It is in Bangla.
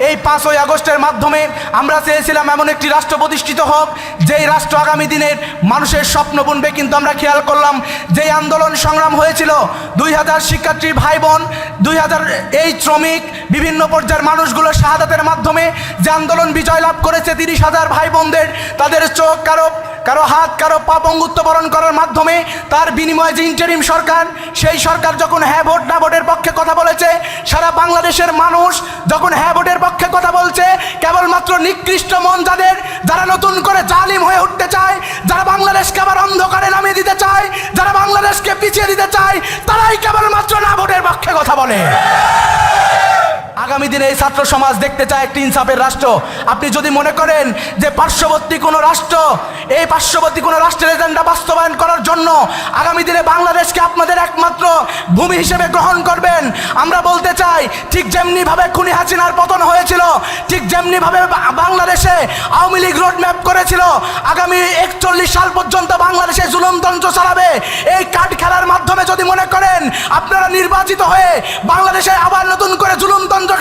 এই 5ই আগস্টের মাধ্যমে আমরা চেয়েছিলাম এমন একটি রাষ্ট্র প্রতিষ্ঠিত হোক যেই রাষ্ট্র আগামী দিনের মানুষের স্বপ্ন বুনবে। কিন্তু আমরা খেয়াল করলাম যেই আন্দোলন সংগ্রাম হয়েছিল 2000 শিক্ষার্থী ভাই বোন, 2000 এই শ্রমিক, বিভিন্ন পর্যায়ের মানুষগুলো শাহাদাতের মাধ্যমে যে আন্দোলন বিজয় লাভ করেছে, 30,000 ভাই বোনদের তাদের চোখ, কারো হাত, কারো পা পঙ্গুত্ব বরণ করার মাধ্যমে তার বিনিময়ে যে ইন্টারিম সরকার, সেই সরকার যখন হ্যাঁ ভোট না ভোটের পক্ষে কথা বলেছে, সারা বাংলাদেশের মানুষ যখন হ্যাঁ ভোটের পক্ষে কথা বলছে, কেবলমাত্র নিকৃষ্ট মন যাদের, যারা নতুন করে জালিম হয়ে উঠতে চায়, যারা বাংলাদেশকে আবার অন্ধকারে নামিয়ে দিতে চায়, যারা বাংলাদেশকে পিছিয়ে দিতে চায়, তারাই কেবলমাত্র না ভোটের পক্ষে কথা বলে। আগামী দিনে এই ছাত্র সমাজ দেখতে চায় একটি ইনসাফের রাষ্ট্র। আপনি যদি মনে করেন যে পার্শ্ববর্তী কোনো রাষ্ট্রের এজেন্ডা বাস্তবায়ন করার জন্য আগামী দিনে বাংলাদেশকে আপনাদের একমাত্র ভূমি হিসেবে গ্রহণ করবেন, আমরা বলতে চাই ঠিক যেমনিভাবে খুনি হাসিনার পতন হয়েছিল, ঠিক যেমনিভাবে বাংলাদেশে আওয়ামী লীগ রোড ম্যাপ করেছিল আগামী 41 সাল পর্যন্ত বাংলাদেশে জুলুমতন্ত্র চালাবে। এই কার্ড খেলার মাধ্যমে যদি মনে করেন আপনারা নির্বাচিত হয়ে বাংলাদেশে আবার নতুন করে জুলুমতন্ত্র